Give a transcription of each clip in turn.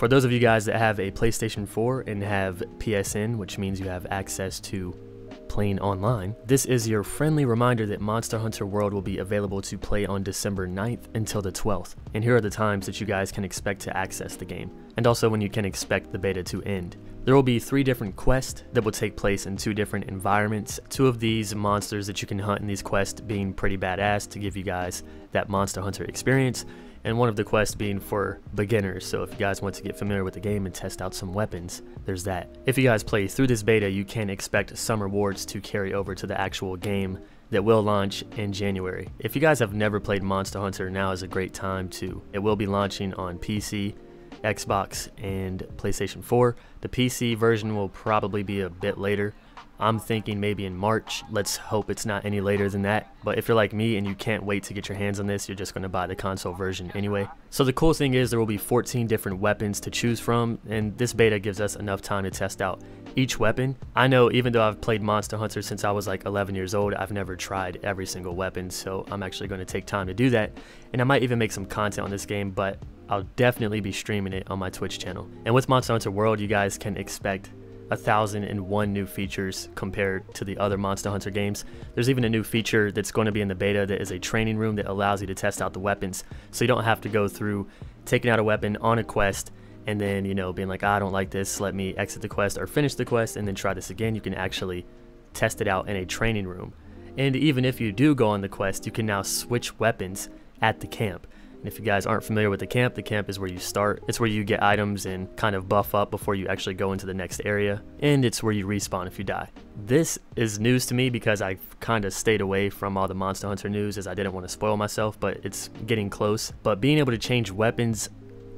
For those of you guys that have a PlayStation 4 and have PSN, which means you have access to playing online, this is your friendly reminder that Monster Hunter World will be available to play on December 9th until the 12th. And here are the times that you guys can expect to access the game, and also when you can expect the beta to end. There will be 3 different quests that will take place in 2 different environments. 2 of these monsters that you can hunt in these quests being pretty badass to give you guys that Monster Hunter experience, and one of the quests being for beginners, so if you guys want to get familiar with the game and test out some weapons, there's that. If you guys play through this beta, you can expect some rewards to carry over to the actual game that will launch in January. If you guys have never played Monster Hunter, now is a great time to. It will be launching on PC, Xbox, and PlayStation 4. The PC version will probably be a bit later. I'm thinking maybe in March. Let's hope it's not any later than that. But if you're like me and you can't wait to get your hands on this, you're just going to buy the console version anyway. So the cool thing is there will be 14 different weapons to choose from, and this beta gives us enough time to test out each weapon. I know even though I've played Monster Hunter since I was like 11 years old, I've never tried every single weapon, so I'm actually going to take time to do that. And I might even make some content on this game, but I'll definitely be streaming it on my Twitch channel. And with Monster Hunter World, you guys can expect 1,001 new features compared to the other Monster Hunter games. There's even a new feature that's going to be in the beta that is a training room that allows you to test out the weapons, so you don't have to go through taking out a weapon on a quest and then, you know, being like, I don't like this, let me exit the quest or finish the quest and then try this again. You can actually test it out in a training room. And even if you do go on the quest, you can now switch weapons at the camp. And if you guys aren't familiar with the camp is where you start. It's where you get items and kind of buff up before you actually go into the next area. And it's where you respawn if you die. This is news to me because I kind of stayed away from all the Monster Hunter news as I didn't want to spoil myself, but it's getting close. But being able to change weapons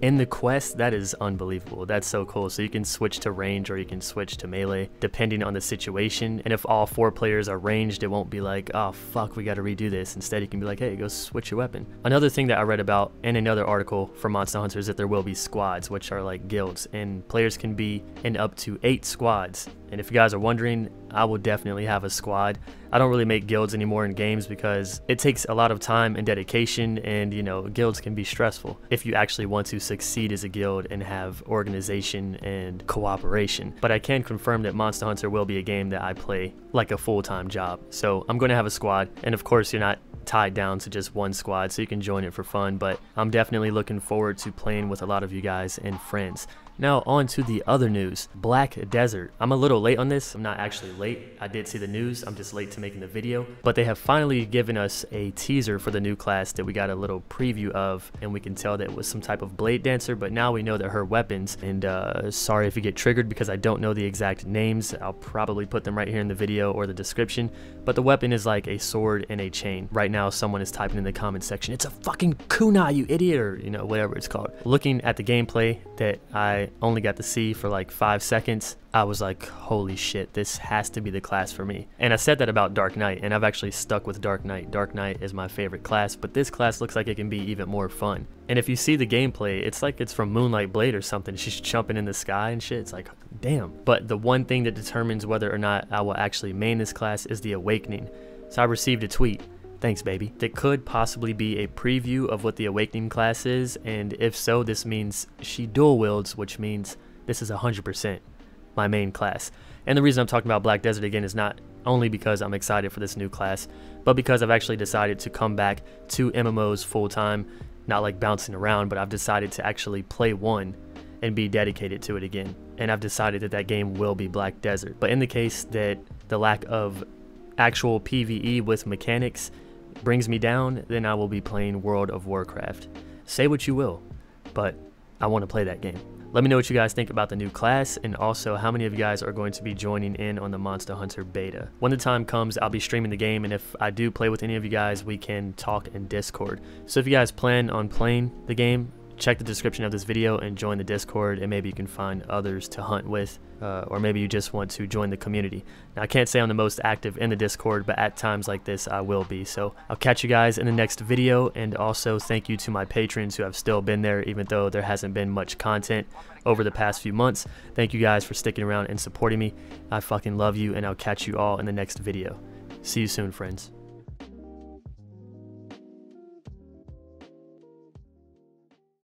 in the quest, that is unbelievable. That's so cool. So you can switch to range or you can switch to melee depending on the situation. And if all 4 players are ranged, it won't be like, oh fuck, we got to redo this. Instead, you can be like, hey, go switch your weapon. Another thing that I read about in another article for Monster Hunter is that there will be squads, which are like guilds, and players can be in up to 8 squads. And if you guys are wondering, I will definitely have a squad. I don't really make guilds anymore in games because it takes a lot of time and dedication, and you know, guilds can be stressful if you actually want to succeed as a guild and have organization and cooperation. But I can confirm that Monster Hunter will be a game that I play like a full-time job. So I'm going to have a squad, and of course you're not tied down to just one squad, so you can join it for fun, but I'm definitely looking forward to playing with a lot of you guys and friends. Now on to the other news, Black Desert. I'm a little late on this. I'm not actually late. I did see the news. I'm just late to making the video. But they have finally given us a teaser for the new class that we got a little preview of, and we can tell that it was some type of blade dancer, but now we know that her weapons, and sorry if you get triggered because I don't know the exact names. I'll probably put them right here in the video or the description, but the weapon is like a sword and a chain. Right now someone is typing in the comment section, it's a fucking kunai, you idiot, or you know, whatever it's called. Looking at the gameplay that I only got to see for like 5 seconds, I was like, holy shit, this has to be the class for me. And I said that about Dark Knight, and I've actually stuck with Dark Knight. Dark Knight is my favorite class, but this class looks like it can be even more fun. And if you see the gameplay, it's like it's from Moonlight Blade or something. She's jumping in the sky and shit. It's like, damn. But the one thing that determines whether or not I will actually main this class is the Awakening. So I received a tweet. Thanks, baby. That could possibly be a preview of what the Awakening class is, and if so, this means she dual wields, which means this is 100% my main class. And the reason I'm talking about Black Desert again is not only because I'm excited for this new class, but because I've actually decided to come back to MMOs full time, not like bouncing around, but I've decided to actually play one and be dedicated to it again. And I've decided that that game will be Black Desert. But in the case that the lack of actual PvE with mechanics brings me down, then I will be playing World of Warcraft. Say what you will, but I want to play that game. Let me know what you guys think about the new class, and also how many of you guys are going to be joining in on the Monster Hunter beta. When the time comes, I'll be streaming the game, and if I do play with any of you guys, we can talk in Discord. So if you guys plan on playing the game, check the description of this video and join the Discord, and maybe you can find others to hunt with, or maybe you just want to join the community. Now, I can't say I'm the most active in the Discord, but at times like this I will be. So I'll catch you guys in the next video, and also thank you to my patrons who have still been there even though there hasn't been much content over the past few months. Thank you guys for sticking around and supporting me. I fucking love you, and I'll catch you all in the next video. See you soon, friends.